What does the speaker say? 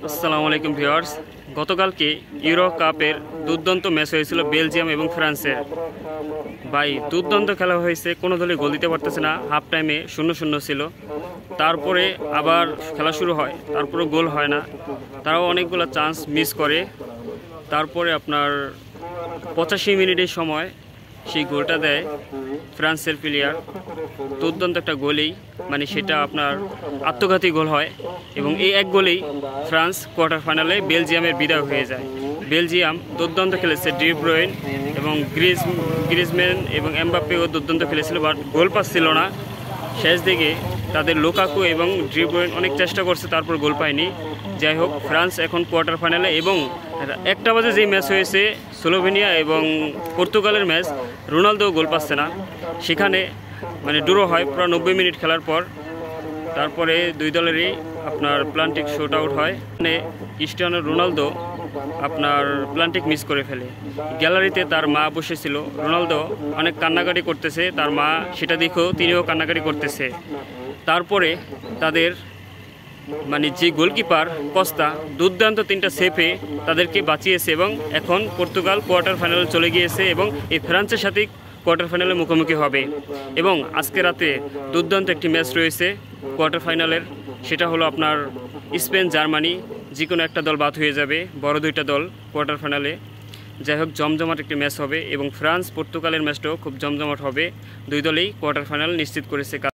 আসসালামু আলাইকুম ভিউয়ার্স। গতকালকে ইউরো কাপের দুর্দান্ত ম্যাচ হয়েছিল বেলজিয়াম এবং ফ্রান্সের। ভাই দুর্দান্ত খেলা হয়েছে, কোনো দলই গোল দিতে পারতেছে না। হাফ টাইমে 0-0 ছিল, তারপরে আবার খেলা শুরু হয়, তারপরে গোল হয় না। তারাও অনেকগুলো চান্স মিস করে। তারপরে আপনার 85 মিনিটের সময় সেই গোলটা দেয় ফ্রান্সের প্লেয়ার। দুর্দান্ত একটা গোলেই, মানে সেটা আপনার আত্মঘাতী গোল হয় এবং এই এক গোলেই ফ্রান্স কোয়ার্টার ফাইনালে বেলজিয়ামের বিদায় হয়ে যায়। বেলজিয়াম দুর্দান্ত খেলেছে, ডি ব্রুইন এবং গ্রিজম্যান এবং এমবাপ্পেও দুর্দান্ত খেলেছিল, বাট গোল পাচ্ছিল না। শেষ দিকে তাদের লুকাকু এবং ডি ব্রুইন অনেক চেষ্টা করছে, তারপর গোল পায়নি। যাই হোক, ফ্রান্স এখন কোয়ার্টার ফাইনালে। এবং 1টা বাজে যে ম্যাচ হয়েছে স্লোভেনিয়া এবং পর্তুগালের ম্যাচ, রোনালদো গোল পাচ্ছে না। সেখানে মানে ড্র হয় পুরো 90 মিনিট খেলার পর। তারপরে দুই দলেরই আপনার প্লান্টিক শুট আউট হয়, মানে ক্রিস্টিয়ানো রোনালদো আপনার প্লান্টিক মিস করে ফেলে। গ্যালারিতে তার মা বসেছিল, রোনালদো অনেক কান্নাকাটি করতেছে, তার মা সেটা দেখেও তিনিও কান্নাকাটি করতেছে। তারপরে তাদের মানে যে গোলকিপার কস্তা দুর্দান্ত 3টা সেভে তাদেরকে বাঁচিয়েছে এবং এখন পর্তুগাল কোয়ার্টার ফাইনালে চলে গিয়েছে এবং এই ফ্রান্সের সাথে কোয়ার্টার ফাইনালে মুখোমুখি হবে। এবং আজকে রাতে দুর্দান্ত একটি ম্যাচ রয়েছে কোয়ার্টার ফাইনালের, সেটা হলো আপনার স্পেন জার্মানি। যে কোনো একটা দল বাদ হয়ে যাবে, বড় 2টা দল কোয়ার্টার ফাইনালে। যাই হোক, জমজমাট একটি ম্যাচ হবে এবং ফ্রান্স পর্তুগালের ম্যাচটাও খুব জমজমাট হবে। দুই দলেই কোয়ার্টার ফাইনাল নিশ্চিত করেছে।